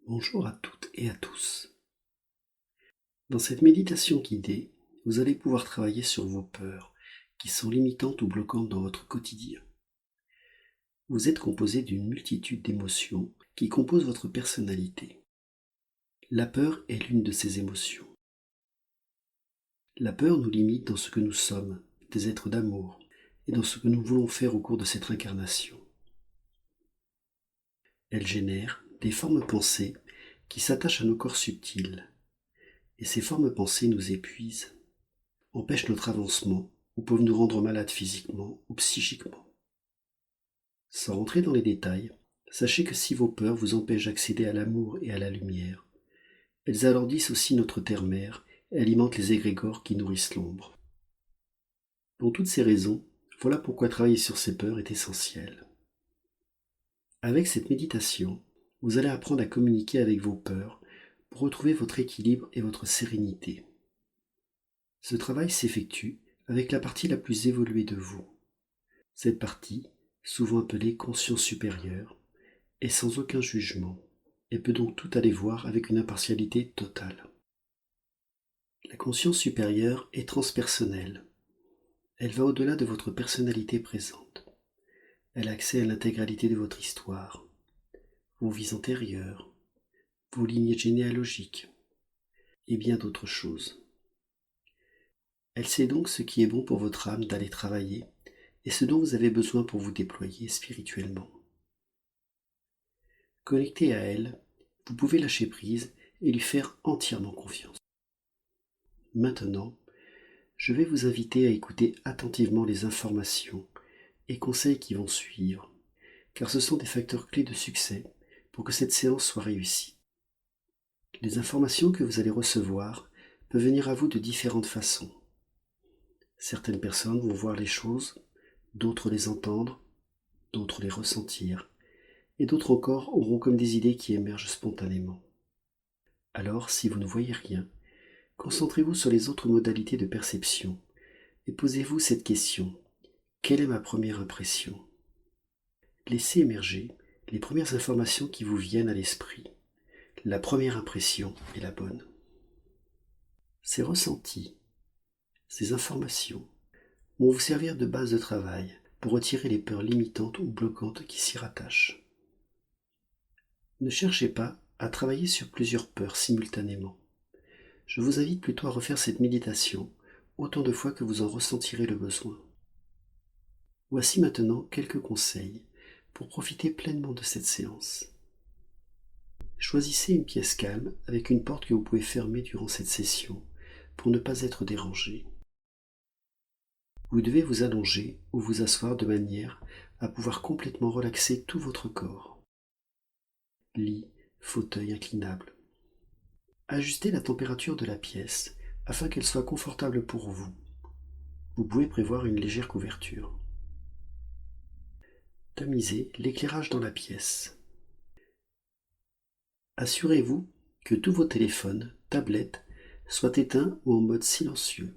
Bonjour à toutes et à tous. Dans cette méditation guidée, vous allez pouvoir travailler sur vos peurs qui sont limitantes ou bloquantes dans votre quotidien. Vous êtes composé d'une multitude d'émotions qui composent votre personnalité. La peur est l'une de ces émotions. La peur nous limite dans ce que nous sommes, des êtres d'amour, et dans ce que nous voulons faire au cours de cette incarnation. Elle génère des formes pensées qui s'attachent à nos corps subtils, et ces formes pensées nous épuisent, empêchent notre avancement ou peuvent nous rendre malades physiquement ou psychiquement. Sans rentrer dans les détails, sachez que si vos peurs vous empêchent d'accéder à l'amour et à la lumière, elles alourdissent aussi notre terre-mère et alimentent les égrégores qui nourrissent l'ombre. Pour toutes ces raisons, voilà pourquoi travailler sur ces peurs est essentiel. Avec cette méditation, vous allez apprendre à communiquer avec vos peurs pour retrouver votre équilibre et votre sérénité. Ce travail s'effectue avec la partie la plus évoluée de vous. Cette partie, souvent appelée conscience supérieure, est sans aucun jugement et peut donc tout aller voir avec une impartialité totale. La conscience supérieure est transpersonnelle. Elle va au-delà de votre personnalité présente. Elle a accès à l'intégralité de votre histoire, vos vies antérieures, vos lignes généalogiques et bien d'autres choses. Elle sait donc ce qui est bon pour votre âme d'aller travailler et ce dont vous avez besoin pour vous déployer spirituellement. Connecté à elle, vous pouvez lâcher prise et lui faire entièrement confiance. Maintenant, je vais vous inviter à écouter attentivement les informations et conseils qui vont suivre, car ce sont des facteurs clés de succès pour que cette séance soit réussie. Les informations que vous allez recevoir peuvent venir à vous de différentes façons. Certaines personnes vont voir les choses, d'autres les entendre, d'autres les ressentir, et d'autres encore auront comme des idées qui émergent spontanément. Alors, si vous ne voyez rien, concentrez-vous sur les autres modalités de perception et posez-vous cette question. Quelle est ma première impression? Laissez émerger les premières informations qui vous viennent à l'esprit. La première impression est la bonne. Ces ressentis, ces informations vont vous servir de base de travail pour retirer les peurs limitantes ou bloquantes qui s'y rattachent. Ne cherchez pas à travailler sur plusieurs peurs simultanément. Je vous invite plutôt à refaire cette méditation autant de fois que vous en ressentirez le besoin. Voici maintenant quelques conseils pour profiter pleinement de cette séance. Choisissez une pièce calme avec une porte que vous pouvez fermer durant cette session pour ne pas être dérangé. Vous devez vous allonger ou vous asseoir de manière à pouvoir complètement relaxer tout votre corps. Lit, fauteuil inclinable. Ajustez la température de la pièce afin qu'elle soit confortable pour vous. Vous pouvez prévoir une légère couverture. Tamisez l'éclairage dans la pièce. Assurez-vous que tous vos téléphones, tablettes, soient éteints ou en mode silencieux.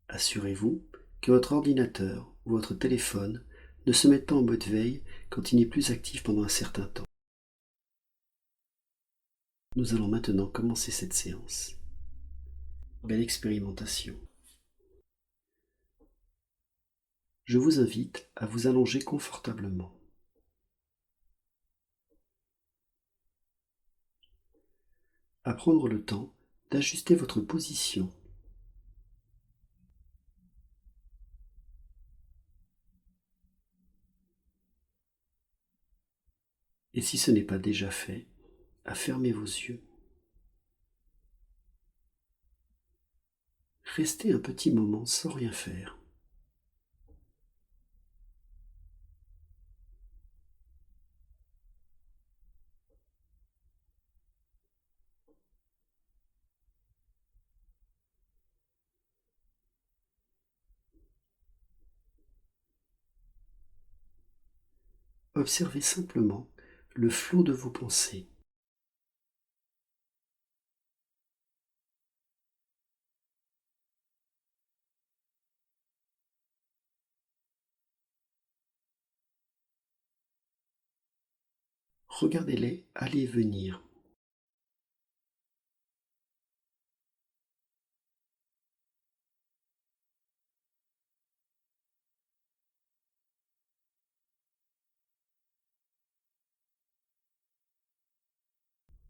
Assurez-vous que votre ordinateur ou votre téléphone ne se mette pas en mode veille quand il n'est plus actif pendant un certain temps. Nous allons maintenant commencer cette séance. Belle expérimentation. Je vous invite à vous allonger confortablement. À prendre le temps d'ajuster votre position. Et si ce n'est pas déjà fait, à fermer vos yeux. Restez un petit moment sans rien faire. Observez simplement le flot de vos pensées. regardez-les aller et venir.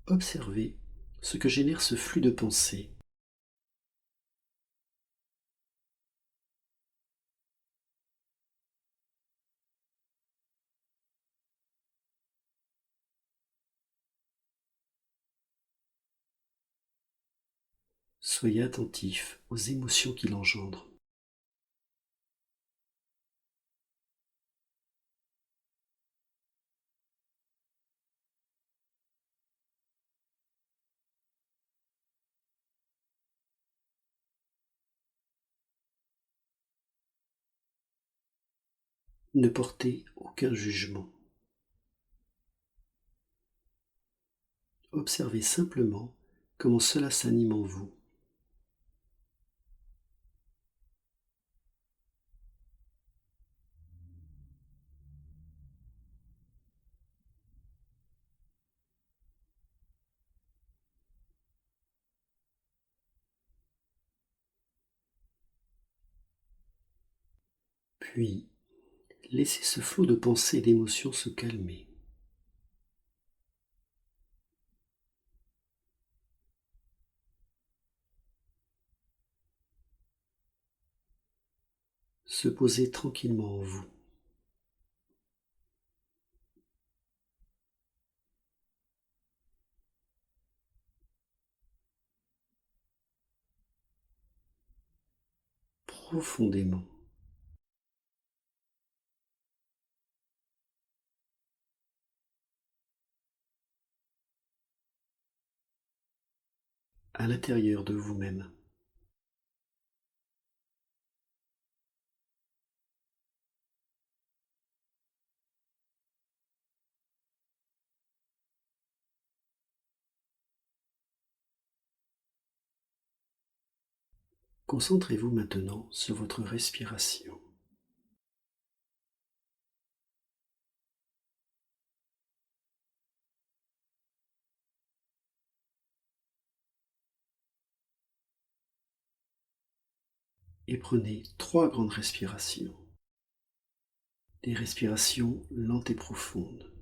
Observez ce que génère ce flux de pensée. Soyez attentif aux émotions qu'il engendre. Ne portez aucun jugement. Observez simplement comment cela s'anime en vous. Puis, laissez ce flot de pensées et d'émotions se calmer. Se poser tranquillement en vous. Profondément. À l'intérieur de vous-même. Concentrez-vous maintenant sur votre respiration. Et prenez 3 grandes respirations. Des respirations lentes et profondes.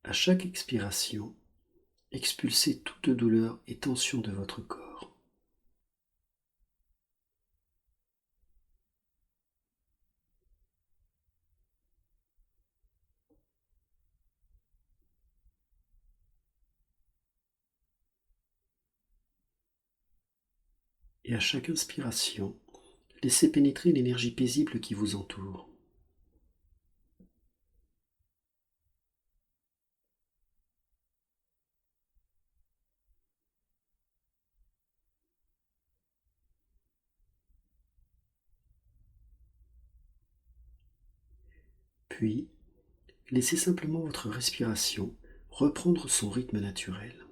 À chaque expiration, expulsez toute douleur et tension de votre corps. Et à chaque inspiration, laissez pénétrer l'énergie paisible qui vous entoure. Puis, laissez simplement votre respiration reprendre son rythme naturel.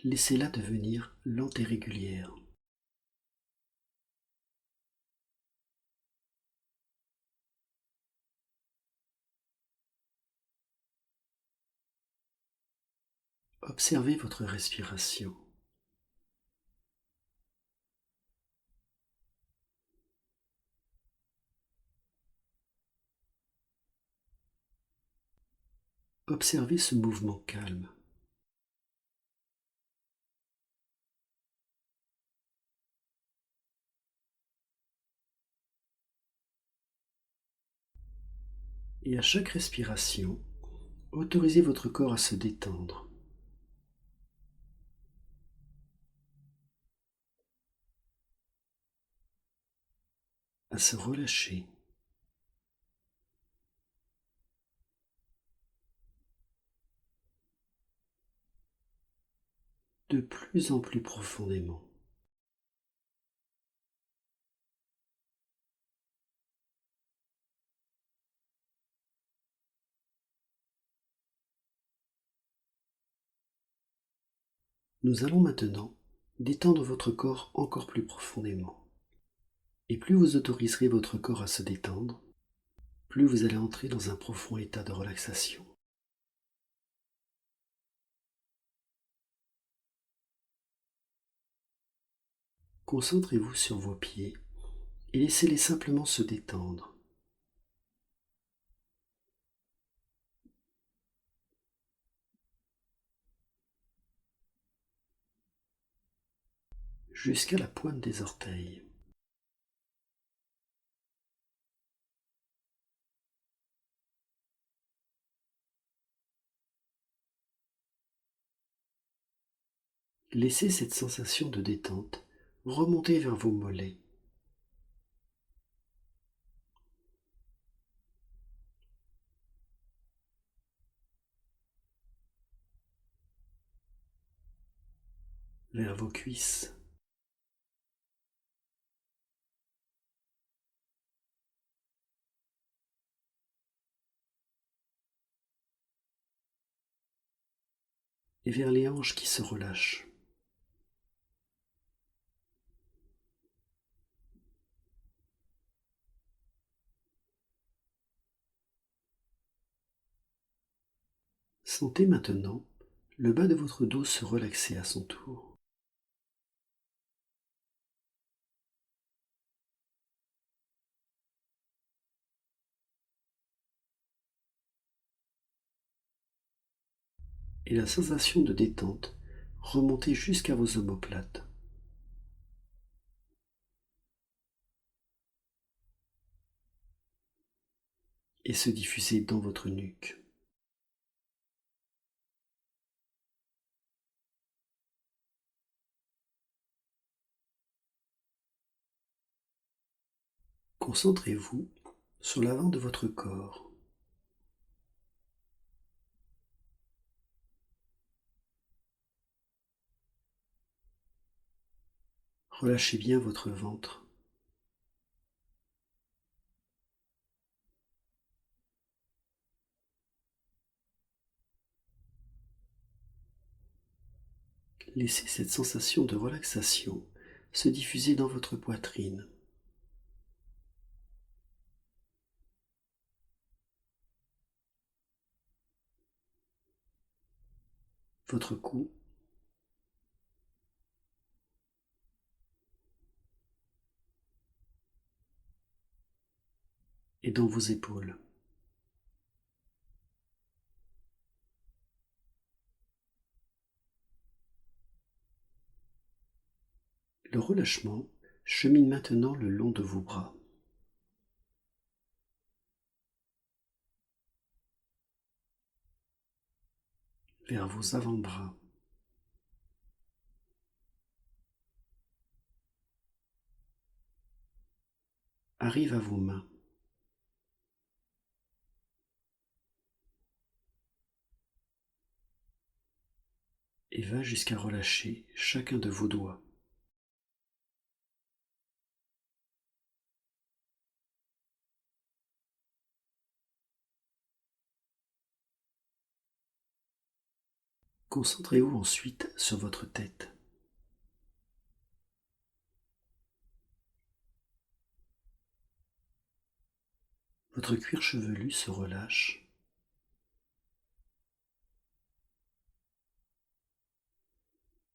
Laissez-la devenir lente et régulière. Observez votre respiration. Observez ce mouvement calme. Et à chaque respiration, autorisez votre corps à se détendre. À se relâcher. de plus en plus profondément. Nous allons maintenant détendre votre corps encore plus profondément. Et plus vous autoriserez votre corps à se détendre, plus vous allez entrer dans un profond état de relaxation. Concentrez-vous sur vos pieds et laissez-les simplement se détendre. Jusqu'à la pointe des orteils. Laissez cette sensation de détente remonter vers vos mollets. Vers vos cuisses. Et vers les hanches qui se relâchent. Sentez maintenant le bas de votre dos se relaxer à son tour. Et la sensation de détente remonter jusqu'à vos omoplates. Et se diffuser dans votre nuque. Concentrez-vous sur l'avant de votre corps. Relâchez bien votre ventre. Laissez cette sensation de relaxation se diffuser dans votre poitrine. Votre cou. Et dans vos épaules. Le relâchement chemine maintenant le long de vos bras. Vers vos avant-bras. Arrive à vos mains. Et va jusqu'à relâcher chacun de vos doigts. Concentrez-vous ensuite sur votre tête. Votre cuir chevelu se relâche.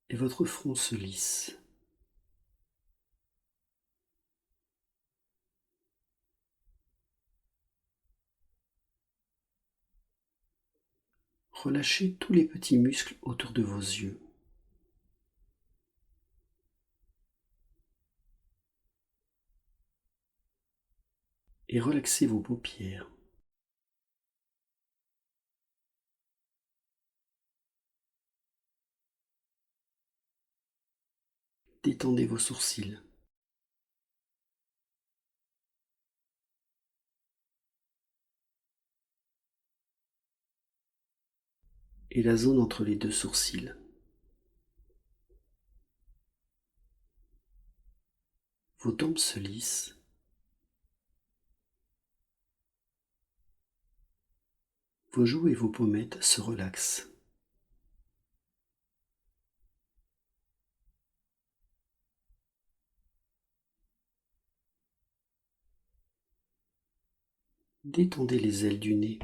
Et votre front se lisse. Relâchez tous les petits muscles autour de vos yeux. Et relaxez vos paupières. Détendez vos sourcils. Et la zone entre les deux sourcils. Vos tempes se lissent. Vos joues et vos pommettes se relaxent. Détendez les ailes du nez.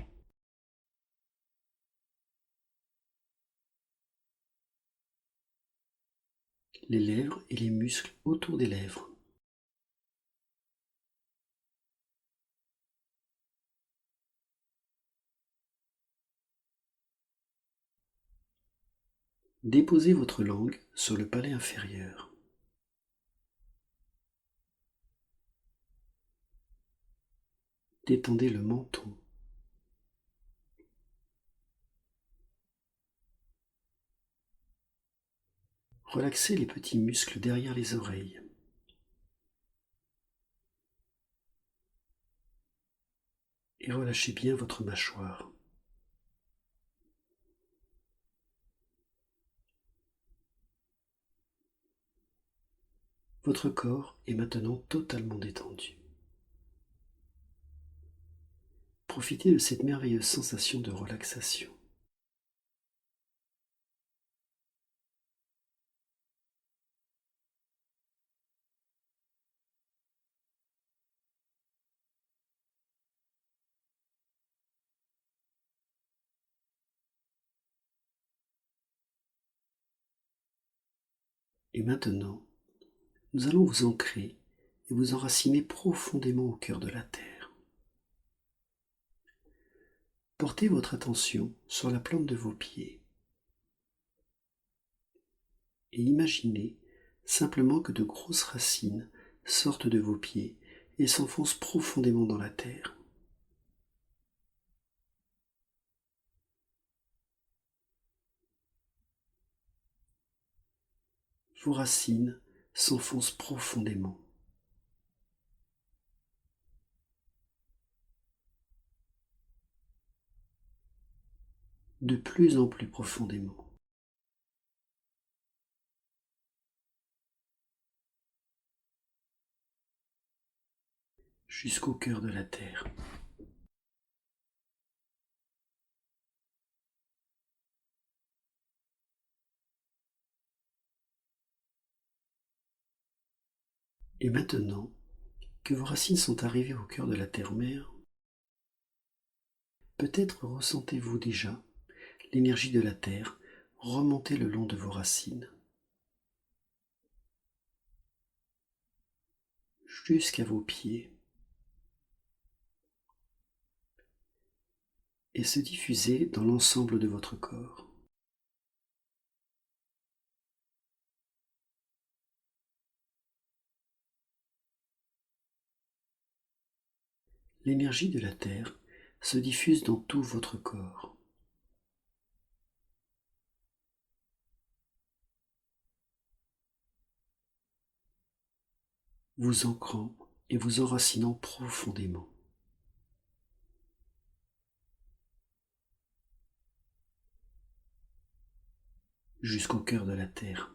Les lèvres et les muscles autour des lèvres. Déposez votre langue sur le palais inférieur. Détendez le menton. Relaxez les petits muscles derrière les oreilles. Et relâchez bien votre mâchoire. Votre corps est maintenant totalement détendu. Profitez de cette merveilleuse sensation de relaxation. Et maintenant, nous allons vous ancrer et vous enraciner profondément au cœur de la terre. Portez votre attention sur la plante de vos pieds et imaginez simplement que de grosses racines sortent de vos pieds et s'enfoncent profondément dans la terre. Vos racines s'enfoncent profondément. De plus en plus profondément. Jusqu'au cœur de la terre. Et maintenant que vos racines sont arrivées au cœur de la terre-mère, peut-être ressentez-vous déjà l'énergie de la terre remonter le long de vos racines, jusqu'à vos pieds, et se diffuser dans l'ensemble de votre corps. L'énergie de la terre se diffuse dans tout votre corps. Vous ancrant et vous enracinant profondément. Jusqu'au cœur de la terre.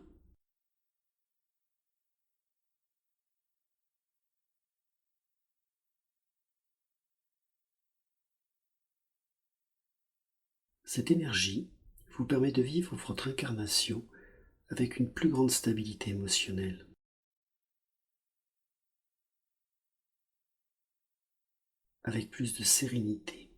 Cette énergie vous permet de vivre votre incarnation avec une plus grande stabilité émotionnelle. Avec plus de sérénité.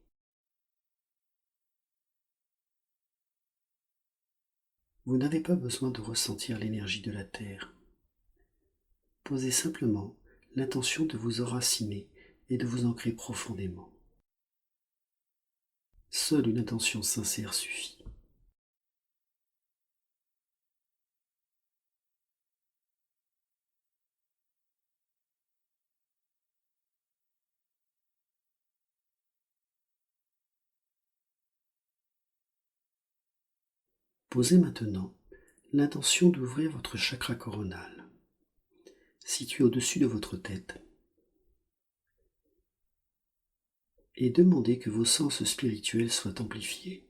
Vous n'avez pas besoin de ressentir l'énergie de la terre. Posez simplement l'intention de vous enraciner et de vous ancrer profondément. Seule une intention sincère suffit. Posez maintenant l'intention d'ouvrir votre chakra coronal, situé au-dessus de votre tête, et demandez que vos sens spirituels soient amplifiés.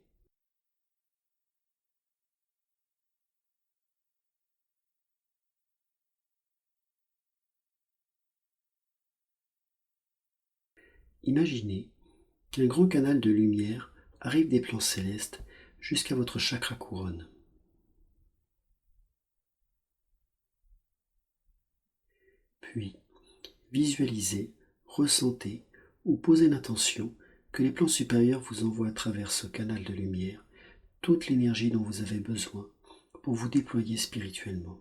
Imaginez qu'un grand canal de lumière arrive des plans célestes jusqu'à votre chakra couronne. Puis, visualisez, ressentez ou posez l'intention que les plans supérieurs vous envoient à travers ce canal de lumière toute l'énergie dont vous avez besoin pour vous déployer spirituellement.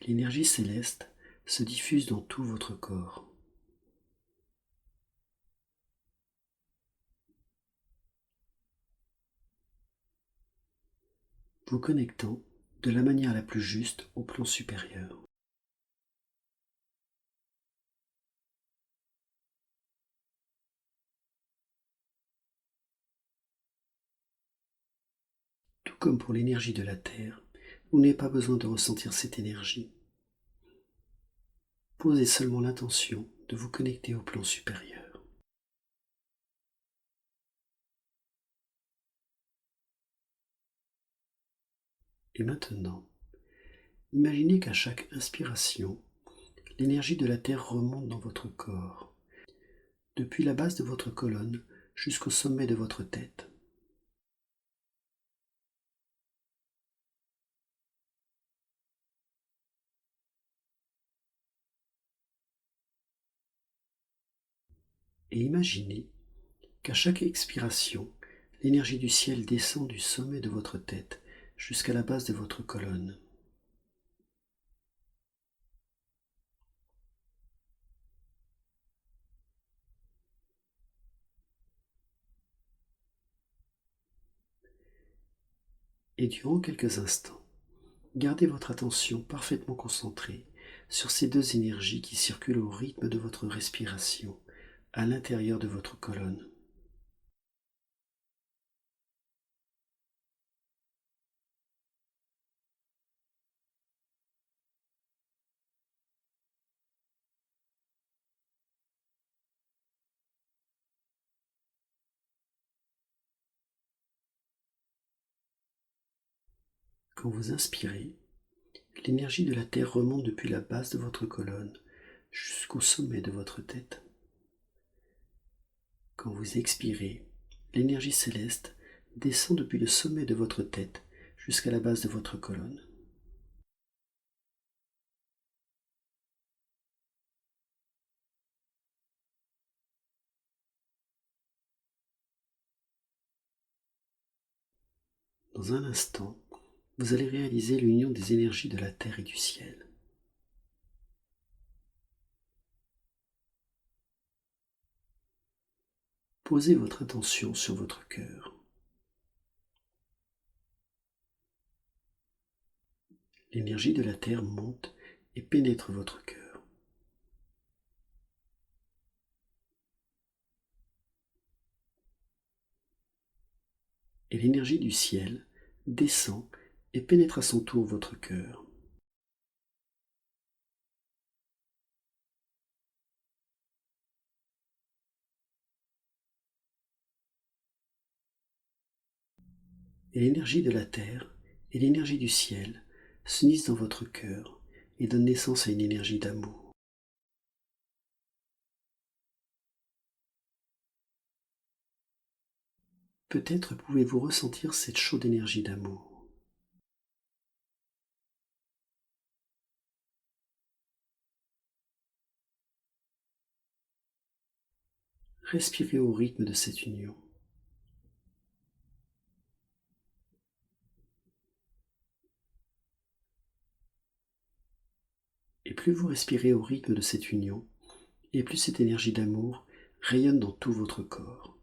L'énergie céleste se diffuse dans tout votre corps. Vous connectant de la manière la plus juste au plan supérieur. Tout comme pour l'énergie de la Terre, vous n'avez pas besoin de ressentir cette énergie. Posez seulement l'intention de vous connecter au plan supérieur. Et maintenant, imaginez qu'à chaque inspiration, l'énergie de la Terre remonte dans votre corps, depuis la base de votre colonne jusqu'au sommet de votre tête. Et imaginez qu'à chaque expiration, l'énergie du ciel descend du sommet de votre tête jusqu'à la base de votre colonne. Et durant quelques instants, gardez votre attention parfaitement concentrée sur ces deux énergies qui circulent au rythme de votre respiration à l'intérieur de votre colonne. Quand vous inspirez, l'énergie de la Terre remonte depuis la base de votre colonne jusqu'au sommet de votre tête. Quand vous expirez, l'énergie céleste descend depuis le sommet de votre tête jusqu'à la base de votre colonne. Dans un instant, vous allez réaliser l'union des énergies de la terre et du ciel. Posez votre attention sur votre cœur. L'énergie de la terre monte et pénètre votre cœur. Et l'énergie du ciel descend et pénètre à son tour votre cœur. Et l'énergie de la terre et l'énergie du ciel s'unissent dans votre cœur et donnent naissance à une énergie d'amour. Peut-être pouvez-vous ressentir cette chaude énergie d'amour. Respirez au rythme de cette union. Et plus vous respirez au rythme de cette union, et plus cette énergie d'amour rayonne dans tout votre corps.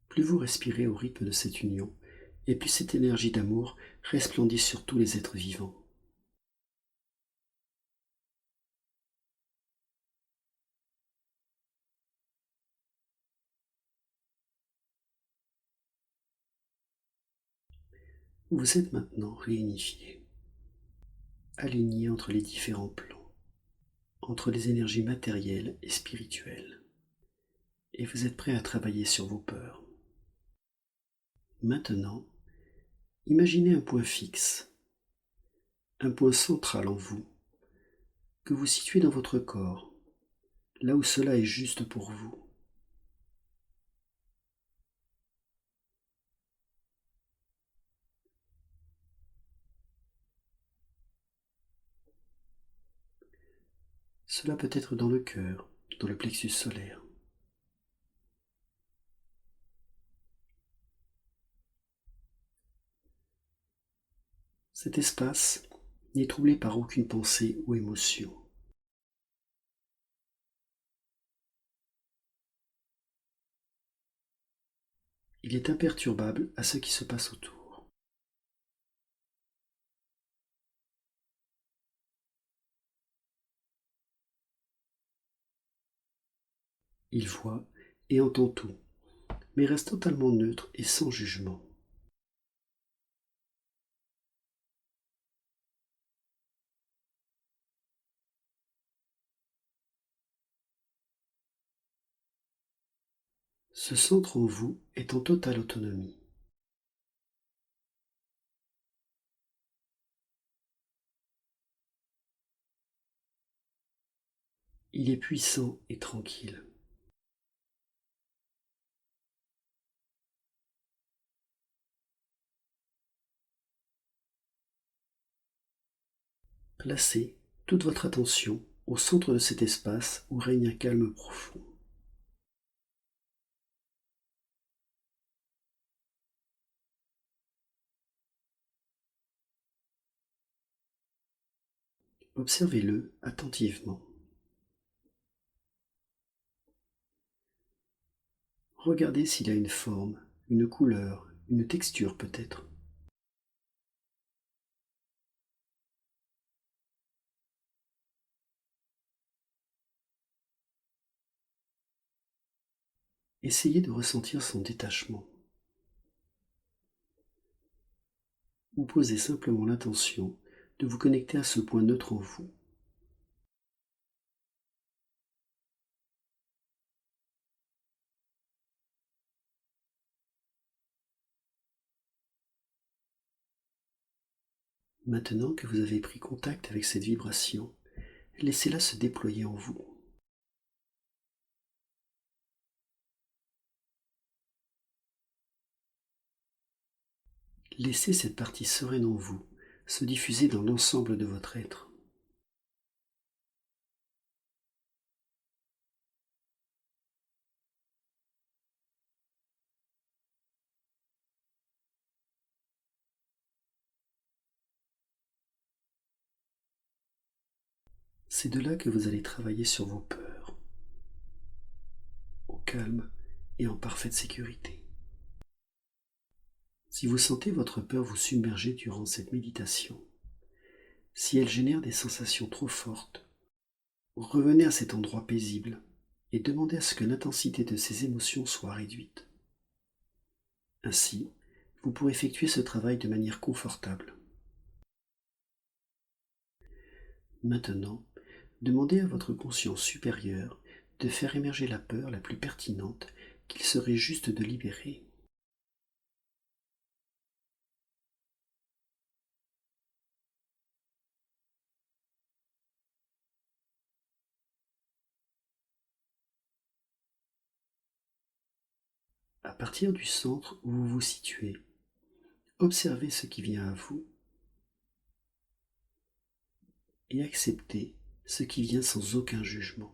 Plus vous respirez au rythme de cette union, et plus cette énergie d'amour resplendit sur tous les êtres vivants. Vous êtes maintenant réunifiés. aligné entre les différents plans, entre les énergies matérielles et spirituelles. Et vous êtes prêt à travailler sur vos peurs. Maintenant, imaginez un point fixe, un point central en vous, que vous situez dans votre corps, là où cela est juste pour vous. Cela peut être dans le cœur, dans le plexus solaire. Cet espace n'est troublé par aucune pensée ou émotion. Il est imperturbable à ce qui se passe autour. Il voit et entend tout, mais reste totalement neutre et sans jugement. Ce centre en vous est en totale autonomie. Il est puissant et tranquille. Placez toute votre attention au centre de cet espace où règne un calme profond. Observez-le attentivement. Regardez s'il a une forme, une couleur, une texture peut-être. Essayez de ressentir son détachement. Ou posez simplement l'intention de vous connecter à ce point neutre en vous. Maintenant que vous avez pris contact avec cette vibration, laissez-la se déployer en vous. Laissez cette partie sereine en vous se diffuser dans l'ensemble de votre être. C'est de là que vous allez travailler sur vos peurs, au calme et en parfaite sécurité. Si vous sentez votre peur vous submerger durant cette méditation, si elle génère des sensations trop fortes, revenez à cet endroit paisible et demandez à ce que l'intensité de ces émotions soit réduite. Ainsi, vous pourrez effectuer ce travail de manière confortable. Maintenant, demandez à votre conscience supérieure de faire émerger la peur la plus pertinente qu'il serait juste de libérer. À partir du centre où vous vous situez, observez ce qui vient à vous et acceptez ce qui vient sans aucun jugement.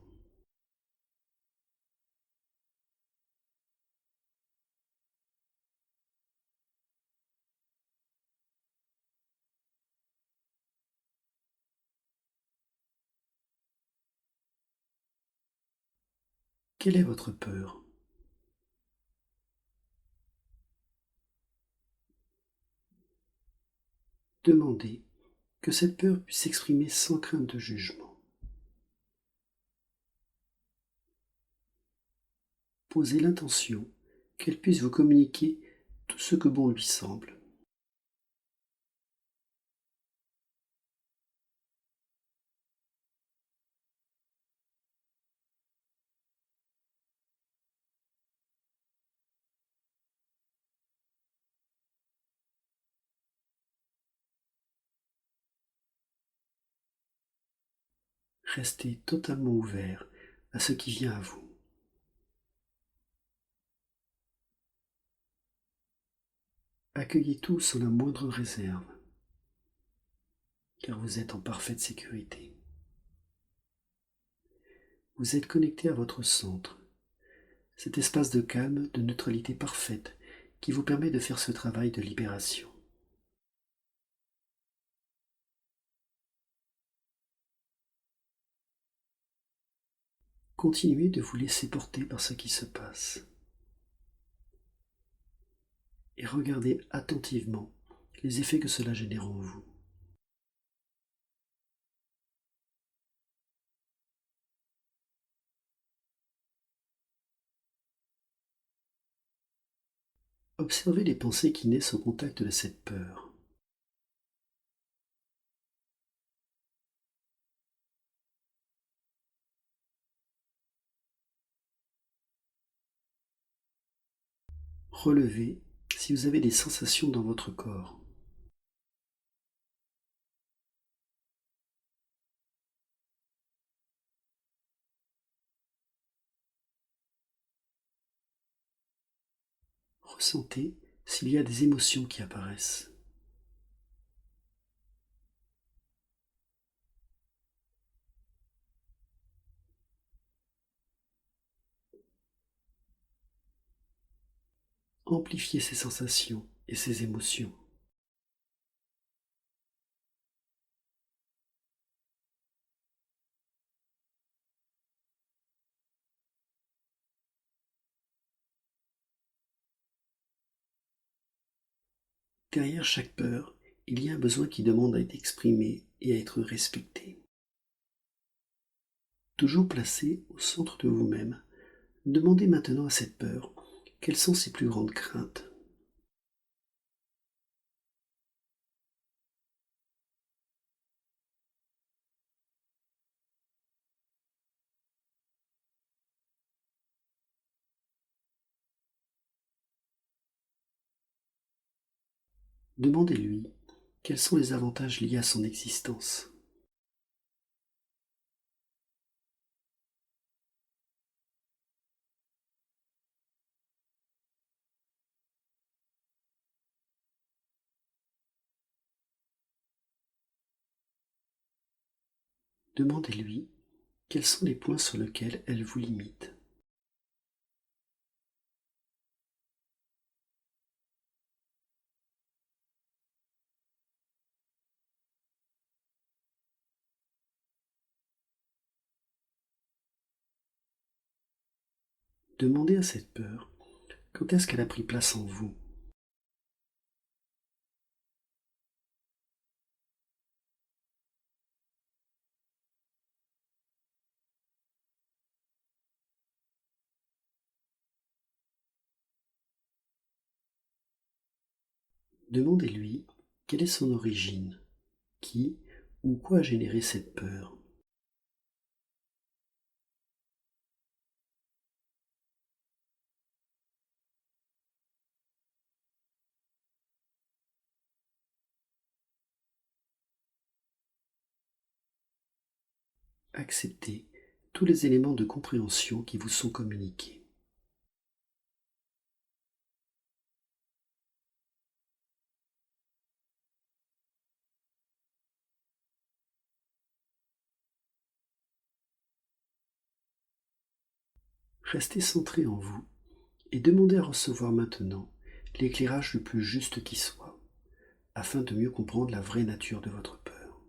Quelle est votre peur? Demandez que cette peur puisse s'exprimer sans crainte de jugement. Posez l'intention qu'elle puisse vous communiquer tout ce que bon lui semble. Restez totalement ouvert à ce qui vient à vous. Accueillez tout sans la moindre réserve, car vous êtes en parfaite sécurité. Vous êtes connecté à votre centre, cet espace de calme, de neutralité parfaite qui vous permet de faire ce travail de libération. Continuez de vous laisser porter par ce qui se passe et regardez attentivement les effets que cela génère en vous. Observez les pensées qui naissent au contact de cette peur. Relevez si vous avez des sensations dans votre corps. Ressentez s'il y a des émotions qui apparaissent. Amplifiez ces sensations et ces émotions. Derrière chaque peur, il y a un besoin qui demande à être exprimé et à être respecté. Toujours placé au centre de vous-même, demandez maintenant à cette peur quelles sont ses plus grandes craintes. Demandez-lui quels sont les avantages liés à son existence. Demandez-lui quels sont les points sur lesquels elle vous limite. Demandez à cette peur quand est-ce qu'elle a pris place en vous. Demandez-lui quelle est son origine, qui ou quoi a généré cette peur. Acceptez tous les éléments de compréhension qui vous sont communiqués. Restez centré en vous et demandez à recevoir maintenant l'éclairage le plus juste qui soit, afin de mieux comprendre la vraie nature de votre peur.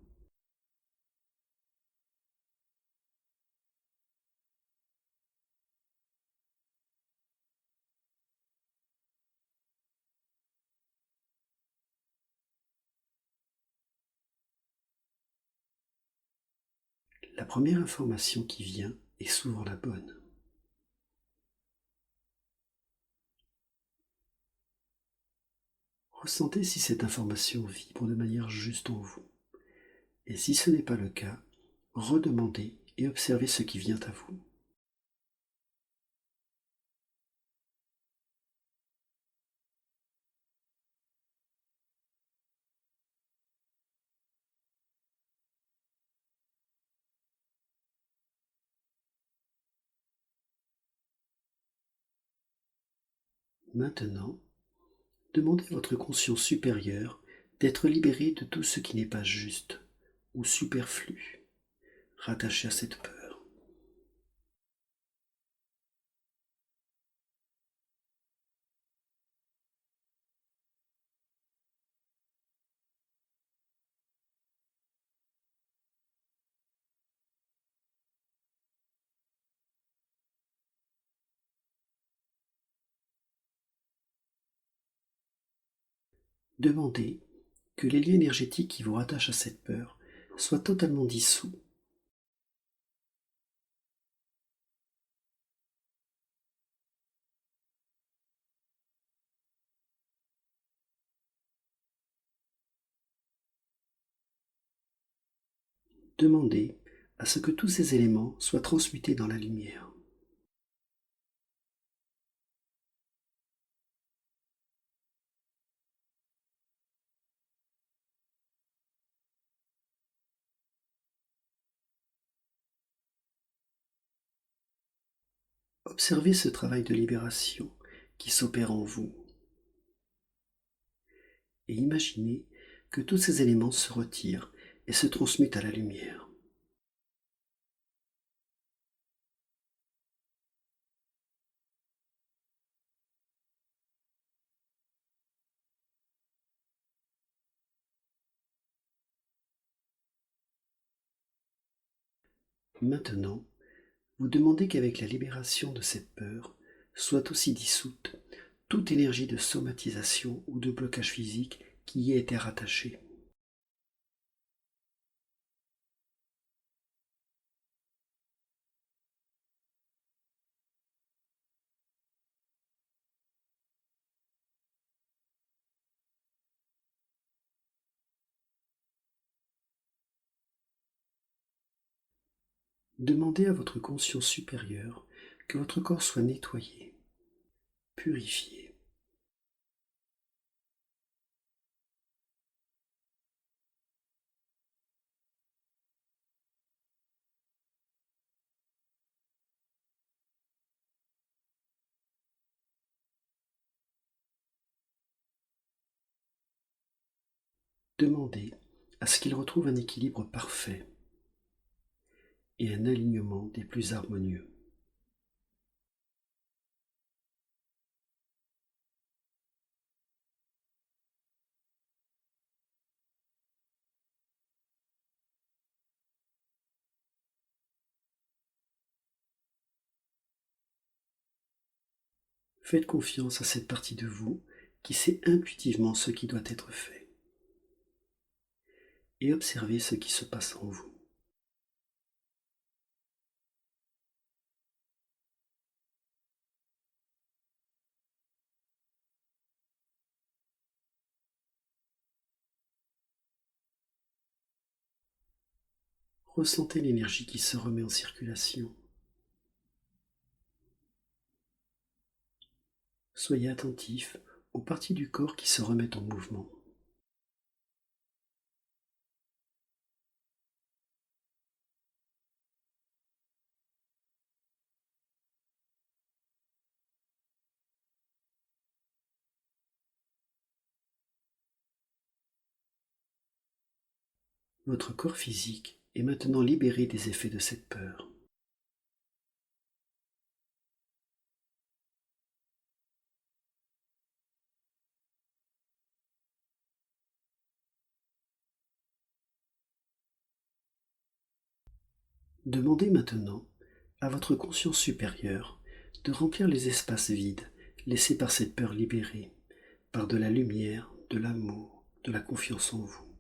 La première information qui vient est souvent la bonne. Ressentez si cette information vibre de manière juste en vous. Et si ce n'est pas le cas, redemandez et observez ce qui vient à vous. Maintenant, demandez à votre conscience supérieure d'être libérée de tout ce qui n'est pas juste ou superflu, rattaché à cette peur. Demandez que les liens énergétiques qui vous rattachent à cette peur soient totalement dissous. Demandez à ce que tous ces éléments soient transmutés dans la lumière. Observez ce travail de libération qui s'opère en vous et imaginez que tous ces éléments se retirent et se transmutent à la lumière. Maintenant, vous demandez qu'avec la libération de cette peur soit aussi dissoute toute énergie de somatisation ou de blocage physique qui y était rattachée. Demandez à votre conscience supérieure que votre corps soit nettoyé, purifié. Demandez à ce qu'il retrouve un équilibre parfait et un alignement des plus harmonieux. Faites confiance à cette partie de vous qui sait intuitivement ce qui doit être fait et observez ce qui se passe en vous. Ressentez l'énergie qui se remet en circulation. Soyez attentif aux parties du corps qui se remettent en mouvement. Votre corps physique est maintenant libéré des effets de cette peur. Demandez maintenant à votre conscience supérieure de remplir les espaces vides laissés par cette peur libérée, par de la lumière, de l'amour, de la confiance en vous,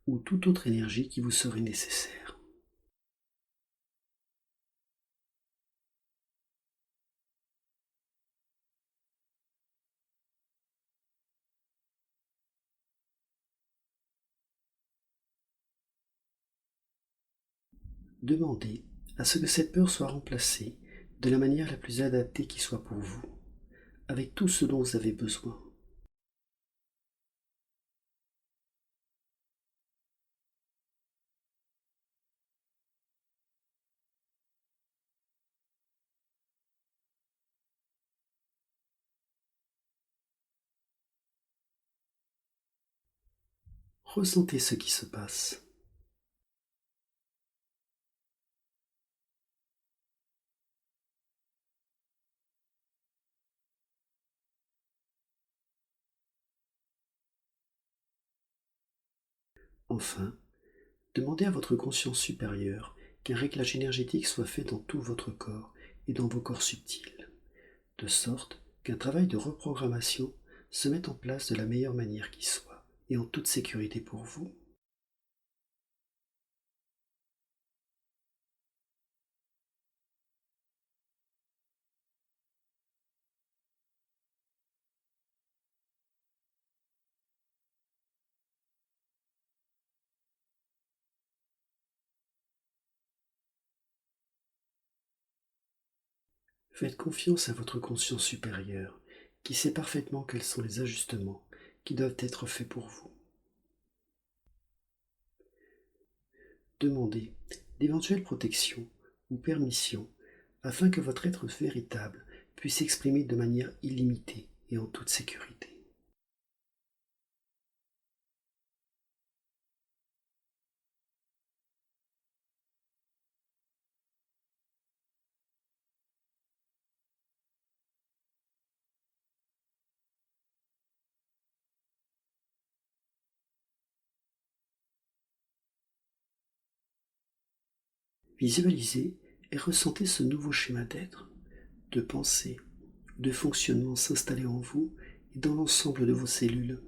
ou toute autre énergie qui vous serait nécessaire. Demandez à ce que cette peur soit remplacée de la manière la plus adaptée qui soit pour vous, avec tout ce dont vous avez besoin. Ressentez ce qui se passe. Enfin, demandez à votre conscience supérieure qu'un réglage énergétique soit fait dans tout votre corps et dans vos corps subtils, de sorte qu'un travail de reprogrammation se mette en place de la meilleure manière qui soit et en toute sécurité pour vous. Faites confiance à votre conscience supérieure, qui sait parfaitement quels sont les ajustements qui doivent être faits pour vous. Demandez d'éventuelles protections ou permissions afin que votre être véritable puisse s'exprimer de manière illimitée et en toute sécurité. Visualisez et ressentez ce nouveau schéma d'être, de pensée, de fonctionnement s'installer en vous et dans l'ensemble de vos cellules.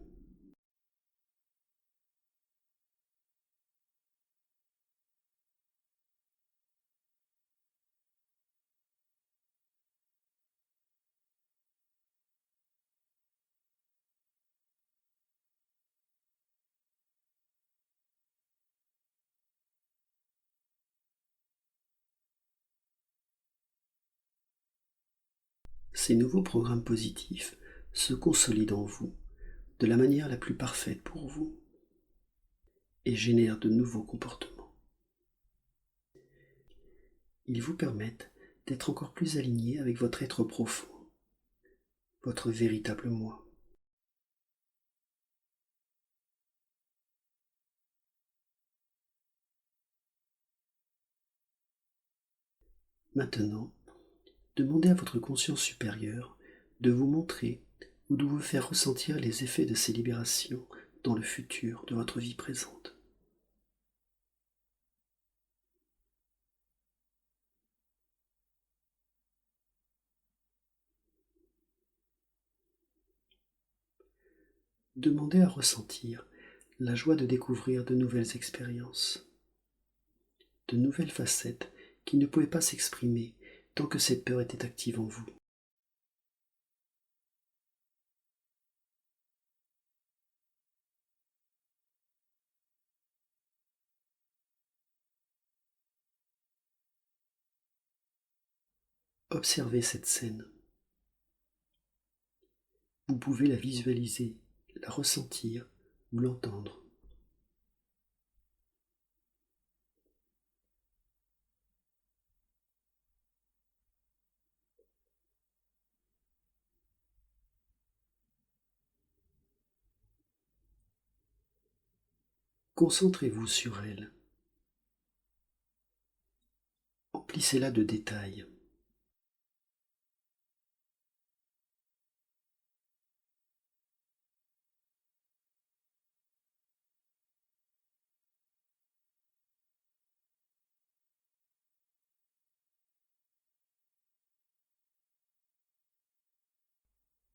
Ces nouveaux programmes positifs se consolident en vous de la manière la plus parfaite pour vous et génèrent de nouveaux comportements. Ils vous permettent d'être encore plus aligné avec votre être profond, votre véritable moi. Maintenant, demandez à votre conscience supérieure de vous montrer ou de vous faire ressentir les effets de ces libérations dans le futur de votre vie présente. Demandez à ressentir la joie de découvrir de nouvelles expériences, de nouvelles facettes qui ne pouvaient pas s'exprimer tant que cette peur était active en vous. Observez cette scène. Vous pouvez la visualiser, la ressentir ou l'entendre. Concentrez-vous sur elle. Emplissez-la de détails.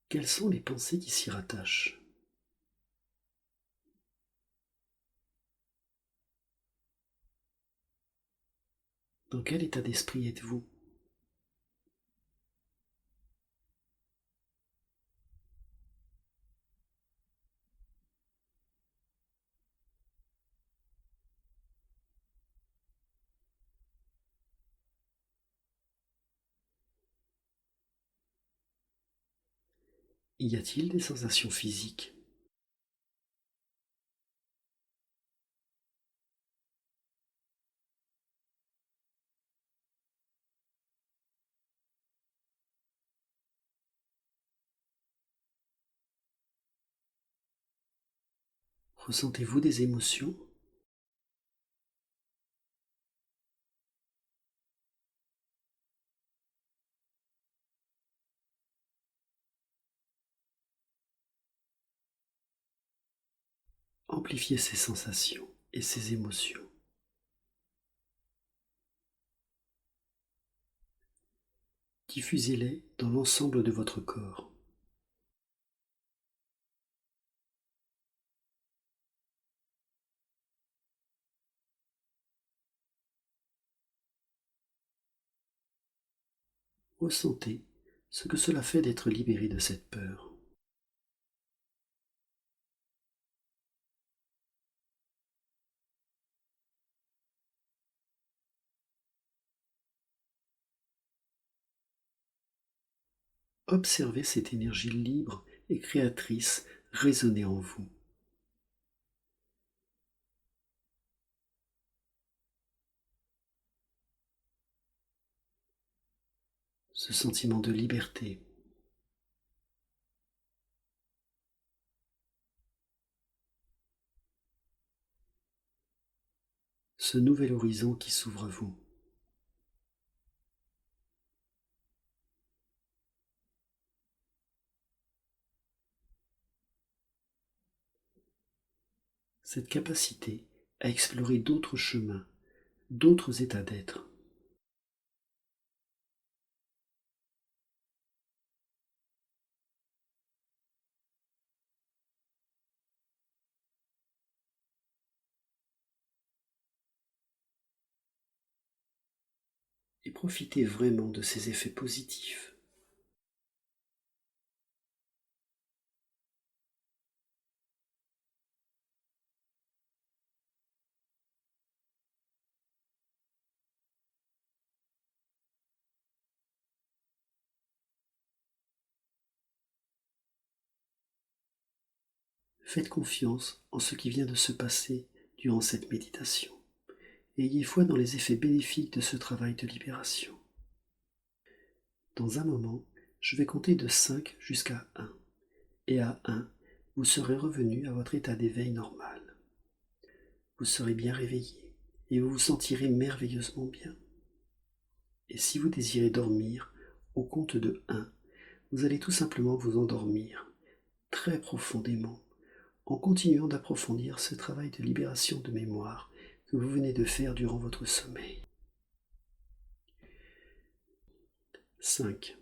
Quelles sont les pensées qui s'y rattachent? Dans quel état d'esprit êtes-vous? Y a-t-il des sensations physiques? Ressentez-vous des émotions? Amplifiez ces sensations et ces émotions. Diffusez-les dans l'ensemble de votre corps. Ressentez ce que cela fait d'être libéré de cette peur. Observez cette énergie libre et créatrice résonner en vous. Ce sentiment de liberté. Ce nouvel horizon qui s'ouvre à vous. Cette capacité à explorer d'autres chemins, d'autres états d'être. Et profitez vraiment de ces effets positifs. Faites confiance en ce qui vient de se passer durant cette méditation. Et ayez foi dans les effets bénéfiques de ce travail de libération. Dans un moment, je vais compter de 5 jusqu'à 1. Et à 1, vous serez revenu à votre état d'éveil normal. Vous serez bien réveillé et vous vous sentirez merveilleusement bien. Et si vous désirez dormir, au compte de 1, vous allez tout simplement vous endormir très profondément en continuant d'approfondir ce travail de libération de mémoire que vous venez de faire durant votre sommeil. 5.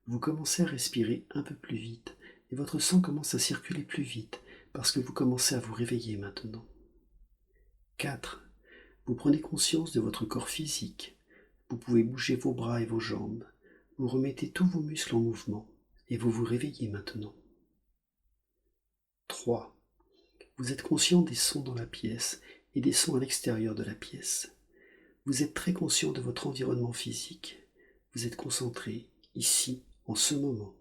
Vous commencez à respirer un peu plus vite et votre sang commence à circuler plus vite parce que vous commencez à vous réveiller maintenant. 4. Vous prenez conscience de votre corps physique. Vous pouvez bouger vos bras et vos jambes. Vous remettez tous vos muscles en mouvement et vous vous réveillez maintenant. 3. Vous êtes conscient des sons dans la pièce et des sons à l'extérieur de la pièce. Vous êtes très conscient de votre environnement physique. Vous êtes concentré ici, en ce moment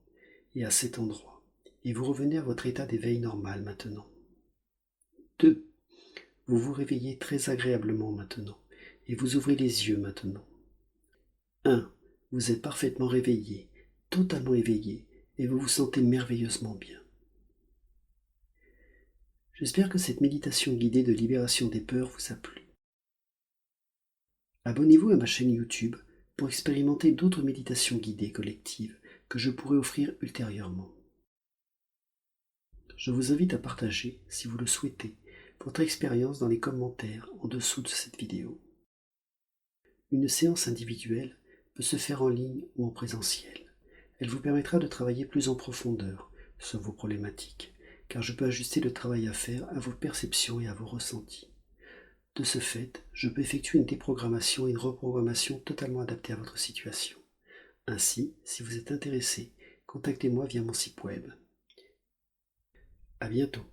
et à cet endroit. Et vous revenez à votre état d'éveil normal maintenant. 2. Vous vous réveillez très agréablement maintenant et vous ouvrez les yeux maintenant. 1. Vous êtes parfaitement réveillé, totalement éveillé et vous vous sentez merveilleusement bien. J'espère que cette méditation guidée de libération des peurs vous a plu. Abonnez-vous à ma chaîne YouTube pour expérimenter d'autres méditations guidées collectives que je pourrai offrir ultérieurement. Je vous invite à partager, si vous le souhaitez, votre expérience dans les commentaires en dessous de cette vidéo. Une séance individuelle peut se faire en ligne ou en présentiel. Elle vous permettra de travailler plus en profondeur sur vos problématiques, car je peux ajuster le travail à faire à vos perceptions et à vos ressentis. De ce fait, je peux effectuer une déprogrammation et une reprogrammation totalement adaptée à votre situation. Ainsi, si vous êtes intéressé, contactez-moi via mon site web. À bientôt.